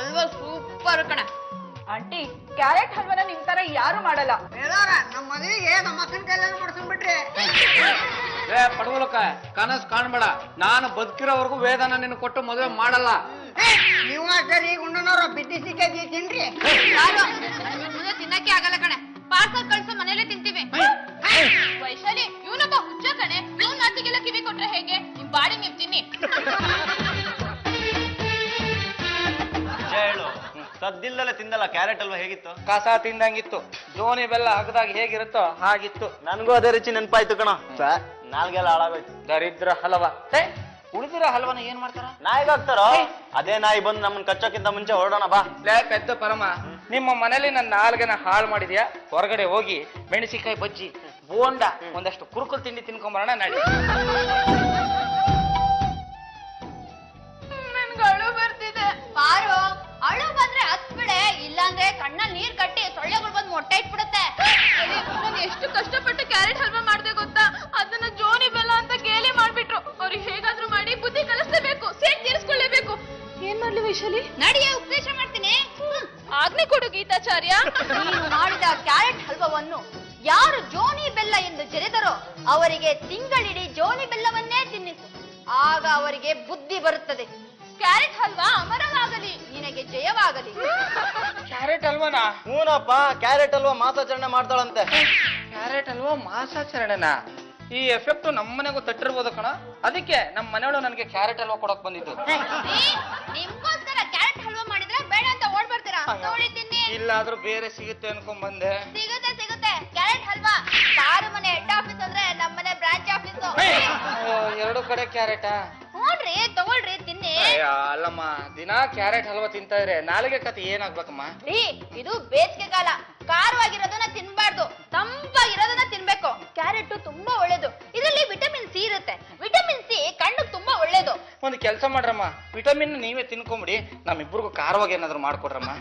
Halwa super ಕಣ. Aunty carrot ಹಲ್ವಾನ ನಿಮ್ ತರ ಯಾರು ಮಾಡಲ್ಲ. ನಮ್ಮ ಮದುವೆಗೆ ನಮ್ಮ ಅಕ್ಕನ ಕೈಯಲ್ಲಿ ಮಾಡ್ಸ್ಕೊಂಡ್ಬಿಟ್ರಿ. ಪಡವಲಕ ಕನಸು ಕಾಣ್ಬೇಡ. ನಾನು ಬದುಕಿರೋವರೆಗೂ ವೇದನ ನಿನ್ ಕೊಟ್ಟು ಮದುವೆ ಮಾಡಲ್ಲ. ನೀವು ಸರಿ ಗುಂಡನವ್ರ ಬಿದ್ದಿ ಸಿಕ್ಕಿ ತಿನ್ರಿ. ಮುಂದೆ ತಿನ್ನಕ್ಕೆ ಆಗಲ್ಲ ಕಣೆ. ಪಾರ್ಸಲ್ ಕಳ್ಸೋ ಮನೇಲೆ ತಿಂತೀವಿ. ವೈಶಾಲಿ ಇವನೊಬ್ಬ ಹುಚ್ಚ ಕಣೆ. ಇವನ್ ಮಾತಿಗೆಲ್ಲ ಕಿವಿ ಕೊಟ್ರೆ ಹೇಗೆ? ನಿಮ್ ಬಾಡಿ ನೀವ್ ತಿನ್ನಿ. ಹೇಳು, ಸದ್ದಿಲ್ದಲೆ ತಿಂದಲ್ಲ ಕ್ಯಾರೆಟ್ ಅಲ್ವಾ ಹೇಗಿತ್ತು? ಕಸ ತಿಂದಂಗಿತ್ತು. ಜೋನಿ ಬೆಲ್ಲ ಅಗದಾಗ ಹೇಗಿರುತ್ತೋ ಹಾಗಿತ್ತು. ನನ್ಗೂ ಅದೇ ರುಚಿ ನೆನಪಾಯ್ತು ಕಣ. ನಾಲ್ಗೆಲ್ಲ ಹಾಳಾಗೋಯ್ತು. ದರಿದ್ರ ಹಲವ. ಉಳಿದಿರೋ ಹಲ್ವನ ಏನ್ ಮಾಡ್ತಾರ? ನಾಯಿಗಾಗ್ತಾರೋ? ಅದೇ ನಾಯಿ ಬಂದು ನಮ್ಮನ್ ಕಚ್ಚೋಕ್ಕಿಂತ ಮುಂಚೆ ಹೊರಡೋಣ ಬಾ. ಪೆದ್ದ ಪರಮ, ನಿಮ್ಮ ಮನೇಲಿ ನನ್ನ ನಾಲ್ಗೆನ ಹಾಳು ಮಾಡಿದ್ಯಾ? ಹೊರಗಡೆ ಹೋಗಿ ಮೆಣಸಿಕಾಯಿ ಬಜ್ಜಿ, ಬೋಂಡ, ಒಂದಷ್ಟು ಕುರುಕುಲ್ ತಿಂಡಿ ತಿನ್ಕೊಂಬರೋಣ ನಡಿ. ನನ್ಗೆ ಅಳು ಬರ್ತಿದೆ. ಪಾರು, ಅಳು ಬಂದ್ರೆ ಹತ್ಬಿಡೆ, ಇಲ್ಲಾಂದ್ರೆ ಕಣ್ಣಲ್ಲಿ ನೀರ್ ಕಟ್ಟಿ ಸೊಳ್ಳೆಗಳು ಬಂದು ಮೊಟ್ಟೆ ಇಟ್ಬಿಡುತ್ತೆ. ನಾನು ಎಷ್ಟು ಕಷ್ಟಪಟ್ಟು ಕ್ಯಾರೆಟ್ ಹಲ್ವಾ ಮಾಡ್ದೆ ಗೊತ್ತಾ? ಅದನ್ನ ಜೋನಿ ಬೆಲ್ಲ ಅಂತ ಗೇಲಿ ಮಾಡ್ಬಿಟ್ರು. ಅವ್ರಿಗೆ ಹೇಗಾದ್ರೂ ಮಾಡಿ ಬುದ್ಧಿ ಕಲಿಸ್ಲೇಬೇಕು, ಸೇಟ್ ತೀರಿಸ್ಕೊಳ್ಳೇಬೇಕು. ಏನ್ ಮಾಡ್ಲಿ ವೈಶಾಲಿ? ನಡಿಯ, ಉಪದೇಶ ಮಾಡ್ತೀನಿ. ಆಜ್ಞೆ ಕೊಡು ಗೀತಾಚಾರ್ಯ. ನೀನು ಮಾಡಿದ ಕ್ಯಾರೆಟ್ ಹಲ್ವವನ್ನು ಯಾರು ಜೋನಿ ಬೆಲ್ಲ ಎಂದು ಜರೆದರೋ ಅವರಿಗೆ ತಿಂಗಳಿಡೀ ಜೋನಿ ಬೆಲ್ಲವನ್ನೇ ತಿನ್ನಿಸು. ಆಗ ಅವರಿಗೆ ಬುದ್ಧಿ ಬರುತ್ತದೆ. ಕ್ಯಾರೆಟ್ ಹಲ್ವಾ ಅಮರವಾಗಲಿ, ನಿನಗೆ ಜಯವಾಗಲಿ. ಕ್ಯಾರೆಟ್ ಹಲ್ವನಾ? ಹೂನಪ್ಪ, ಕ್ಯಾರೆಟ್ ಅಲ್ವಾ ಮಾಸಾಚರಣೆ ಮಾಡ್ತಾಳಂತೆ. ಕ್ಯಾರೆಟ್ ಹಲ್ವಾ ಮಾಸಾಚರಣೆನಾ? ಈ ಎಫೆಕ್ಟ್ ನಮ್ಮನೆಗೂ ತಟ್ಟಿರ್ಬೋದು ಕಣ. ಅದಕ್ಕೆ ನಮ್ಮ ಮನೆಯವರು ನನಗೆ ಕ್ಯಾರೆಟ್ ಹಲ್ವಾ ಕೊಡಕ್ ಬಂದಿದ್ದು. ನಿಮ್ಗೋಸ್ಕರ ಕ್ಯಾರೆಟ್ ಹಲ್ವಾ ಮಾಡಿದ್ರೆ ಬೇಡ ಅಂತ ಓಡ್ ಬರ್ತೀರಾ? ನೋಡಿ ತಿನ್ನಿ. ಇಲ್ಲಾದ್ರೂ ಬೇರೆ ಸಿಗುತ್ತೆ ಅನ್ಕೊಂಡ್ ಬಂದೆ. ಸಿಗುತ್ತೆ ಸಿಗುತ್ತೆ. ಕ್ಯಾರೆಟ್ ಹಲ್ವಾ ಯಾರು ಮನೆ ಹೆಡ್ ಆಫೀಸ್ ಅಂದ್ರೆ ನಮ್ಮನೆ ಬ್ರಾಂಚ್ ಆಫೀಸ್. ಎರಡು ಕಡೆ ಕ್ಯಾರೆಟಾ? ನೋಡ್ರಿ, ತಗೊಳ್ರಿ, ತಿನ್ನಿ. ಅಲ್ಲಮ್ಮ, ದಿನಾ ಕ್ಯಾರೆಟ್ ಹಲ್ವಾ ತಿಂತಾ ಇದ್ರೆ ನಾಲಿಗೆ ಕತೆ ಏನಾಗ್ಬೇಕಮ್ಮ? ಇದು ಬೇಸಿಗೆ ಕಾಲ. ಖಾರವಾಗಿರೋದನ್ನ ತಿನ್ಬಾರ್ದು, ತಂಪಾಗಿರೋದನ್ನ ತಿನ್ಬೇಕು. ಕ್ಯಾರೆಟ್ ತುಂಬಾ ಒಳ್ಳೇದು. ಇದರಲ್ಲಿ ವಿಟಮಿನ್ ಸಿ ಇರುತ್ತೆ. ವಿಟಮಿನ್ ಸಿ ಕಣ್ಣಿಗೆ ತುಂಬಾ ಒಳ್ಳೇದು. ಒಂದು ಕೆಲಸ ಮಾಡ್ರಮ್ಮ, ವಿಟಮಿನ್ ನೀವೇ ತಿನ್ಕೊಂಬಿಡಿ, ನಮ್ಮಿಬ್ರಿಗೂ ಖಾರವಾಗಿ ಏನಾದ್ರು ಮಾಡ್ಕೊಡ್ರಮ್ಮ.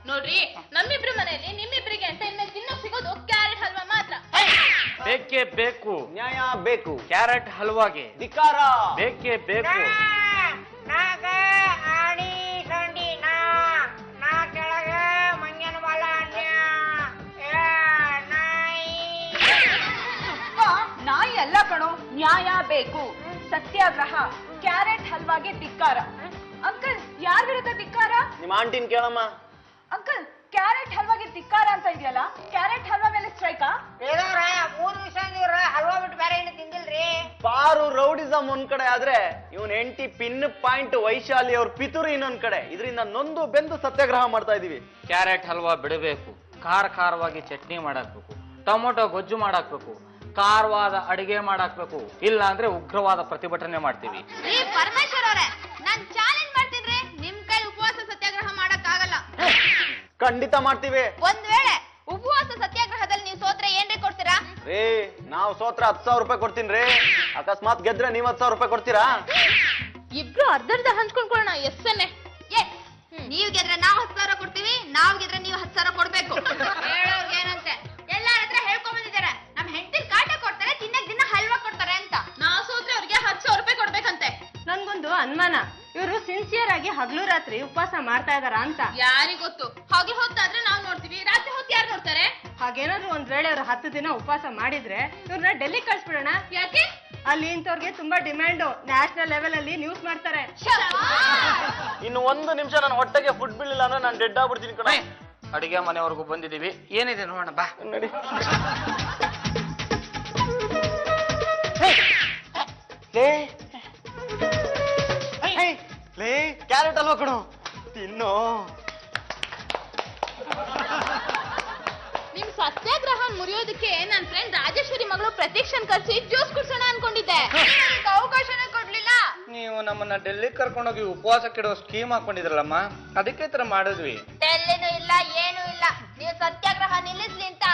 ನೋಡ್ರಿ, ನಮ್ಮಿಬ್ರ ಮನೆಯಲ್ಲಿ ನಿಮ್ಮಿಬ್ರಿಗೆ ಅಂತ ಇನ್ಮೇಲೆ ತಿನ್ನೋಕ್ ಸಿಗೋದು ಕ್ಯಾರೆಟ್ ಹಲ್ವಾ ಮಾತ್ರ. ಬೇಕೇ ಬೇಕು, ನ್ಯಾಯ ಬೇಕು. ಕ್ಯಾರೆಟ್ ಹಲ್ವಾಗೆ ಧಿಕ್ಕಾರ ಬೇಕೇ ಬೇಕು. ನಾಯಿ ಅಲ್ಲ ಕಣೋ, ನ್ಯಾಯ ಬೇಕು. ಸತ್ಯಾಗ್ರಹ. ಕ್ಯಾರೆಟ್ ಹಲ್ವಾಗೆ ಧಿಕ್ಕಾರ. ಅಂಕಲ್, ಯಾರ ವಿರುದ್ಧ ಧಿಕ್ಕಾರ? ನಿಮ್ಮ ಆಂಟಿನ್ ಕೇಳಮ್ಮ. ಅಂಕಲ್, ಕ್ಯಾರೆಟ್ ಹಲ್ವಾಗೆ ಧಿಕ್ಕಾರ ಅಂತ ಇದೆಯಲ್ಲ, ಕ್ಯಾರೆಟ್ ಹಲ್ವಾ ಮೇಲೆ ಸ್ಟ್ರೈಕಾ? 3 ದಿವಸ ನೀವ್ರ ಹಲ್ವಾ ಬಿಟ್ಟು ಬೇರೆ ಏನು ತಿಂದಿಲ್ರಿ. ಪಾರು ರೌಡಿಸಮ್ ಒಂದ್ ಕಡೆ ಆದ್ರೆ ಇವನ್ ಹೆಂಡತಿ ಪಿನ್ ಪಾಯಿಂಟ್ ವೈಶಾಲಿ ಅವ್ರ ಪಿತೂರಿ ಇನ್ನೊಂದ್ ಕಡೆ. ಇದರಿಂದ ನೊಂದು ಬೆಂದು ಸತ್ಯಾಗ್ರಹ ಮಾಡ್ತಾ ಇದೀವಿ. ಕ್ಯಾರೆಟ್ ಹಲ್ವಾ ಬಿಡಬೇಕು. ಖಾರವಾಗಿ ಚಟ್ನಿ ಮಾಡಾಕ್ಬೇಕು, ಟೊಮೊಟೊ ಗೊಜ್ಜು ಮಾಡಾಕ್ಬೇಕು, ಖಾರವಾದ ಅಡಿಗೆ ಮಾಡಾಕ್ಬೇಕು. ಇಲ್ಲ ಅಂದ್ರೆ ಉಗ್ರವಾದ ಪ್ರತಿಭಟನೆ ಮಾಡ್ತೀವಿ. ಪರಮೇಶ್ವರ್ ಅವರೇ, ನಾನ್ ಚಾಲೆಂಜ್ ಮಾಡ್ತೀನಿ. ನಿಮ್ ಕೈ ಉಪವಾಸ ಸತ್ಯಾಗ್ರಹ ಮಾಡಕ್ ಆಗಲ್ಲ. ಖಂಡಿತ ಮಾಡ್ತೀವಿ. ಒಂದ್ ವೇಳೆ ಉಪವಾಸ ಸತ್ಯಾಗ್ರಹದಲ್ಲಿ ನೀವು ಸೋತ್ರೆ ಏನ್ರಿ ಕೊಡ್ತೀರಾ? ರೀ, ನಾವು ಸೋತ್ರ 10,000 ರೂಪಾಯಿ ಕೊಡ್ತೀನಿ. ಅಕಸ್ಮಾತ್ ಗೆದ್ರೆ ನೀವ್ 10,000 ರೂಪಾಯಿ ಕೊಡ್ತೀರಾ? ಇಬ್ರು ಅರ್ಧರ್ಧ ಹಂಚ್ಕೊಂಡ್ಕೊಳ್ಳೋಣ. ಎಸ್ಸನ್ನೇ. ನೀವ್ ಗೆದ್ರೆ ನಾವ್ 10,000 ಕೊಡ್ತೀವಿ, ನಾವ್ ಗೆದ್ರೆ ನೀವು 10,000 ಕೊಡ್ಬೇಕು. ಹೇಳೋರ್ಗೆ ಏನಂತೆ, ಎಲ್ಲಾರ ಹತ್ರ ಹೇಳ್ಕೊಂಡ್ ಬಂದಿದ್ದಾರೆ. ನಮ್ ಹೆಂಡತಿ ಕಾಟ ಕೊಡ್ತಾರೆ, ತಿನ್ನಕ್ ದಿನ ಹಲ್ವಾ ಕೊಡ್ತಾರೆ ಅಂತ. ನಾವ್ ಸೋತ್ರೆ ಅವ್ರಿಗೆ 10,000 ರೂಪಾಯಿ ಕೊಡ್ಬೇಕಂತೆ. ನನ್ಗೊಂದು ಅನುಮಾನ, ಇವರು ಸಿನ್ಸಿಯರ್ ಆಗಿ ಹಗಲು ರಾತ್ರಿ ಉಪವಾಸ ಮಾಡ್ತಾ ಇದಾರ ಅಂತ. ಯಾರಿಗೊತ್ತು? ಹಾಗೆ ಹೊತ್ತಾದ್ರೆ ನಾವ್ ನೋಡ್ತೀವಿ, ರಾತ್ರಿ ಹೊತ್ತು ಯಾರು ನೋಡ್ತಾರೆ? ಹಾಗೇನಾದ್ರು ಒಂದ್ ವೇಳೆ ಅವ್ರು 10 ದಿನ ಉಪವಾಸ ಮಾಡಿದ್ರೆ ಇವ್ರನ್ನ ಡೆಲ್ಲಿ ಕಳ್ಸ್ಬಿಡೋಣ. ಯಾಕೆ? ಅಲ್ಲಿ ಇಂಥವ್ರಿಗೆ ತುಂಬಾ ಡಿಮ್ಯಾಂಡು. ನ್ಯಾಷನಲ್ ಲೆವೆಲ್ ಅಲ್ಲಿ ನ್ಯೂಸ್ ಮಾಡ್ತಾರೆ. ಇನ್ನು 1 ನಿಮಿಷ ನನ್ನ ಹೊಟ್ಟೆಗೆ ಫುಡ್ ಬಿಲ್ ಇಲ್ಲ ಅಂದ್ರೆ ನಾನು ಡೆಡ್ ಆಗ್ಬಿಡ್ತೀನಿ ಕಣ. ಅಡಿಗೆ ಮನೆವರೆಗೂ ಬಂದಿದೀವಿ, ಏನಿದೆ ನೋಡೋಣ ಬಾ. ನಡಿ. ಲೇ, ಕ್ಯಾರೆಟ್ ಅಲ್ವಾ ಕಣೋ, ತಿನ್ನು. ನಿಮ್ ಸತ್ಯಾಗ್ರಹ ಮುರಿಯೋದಕ್ಕೆ ನನ್ನ ಫ್ರೆಂಡ್ ರಾಜೇಶ್ವರಿ ಮಗಳು ಪ್ರತೀಕ್ಷನ್ ಕರ್ಸಿ ಜ್ಯೂಸ್ ಕುಡ್ಸೋಣ ಅನ್ಕೊಂಡಿದ್ದೆ. ಅವಕಾಶನೇ ಕೊಡ್ಲಿಲ್ಲ. ನೀವು ನಮ್ಮನ್ನ ಡೆಲ್ಲಿ ಕರ್ಕೊಂಡೋಗಿ ಉಪವಾಸಕ್ಕಿಡೋ ಸ್ಕೀಮ್ ಹಾಕೊಂಡಿದ್ರಲ್ಲಮ್ಮ, ಅದಕ್ಕೆ ತರ ಮಾಡಿದ್ವಿ. ಡೆಲ್ಲಿನೂ ಇಲ್ಲ, ಏನೂ ಇಲ್ಲ. ನೀವು ಸತ್ಯಾಗ್ರಹ ನಿಲ್ಲಿಸ್ಲಿ ಅಂತ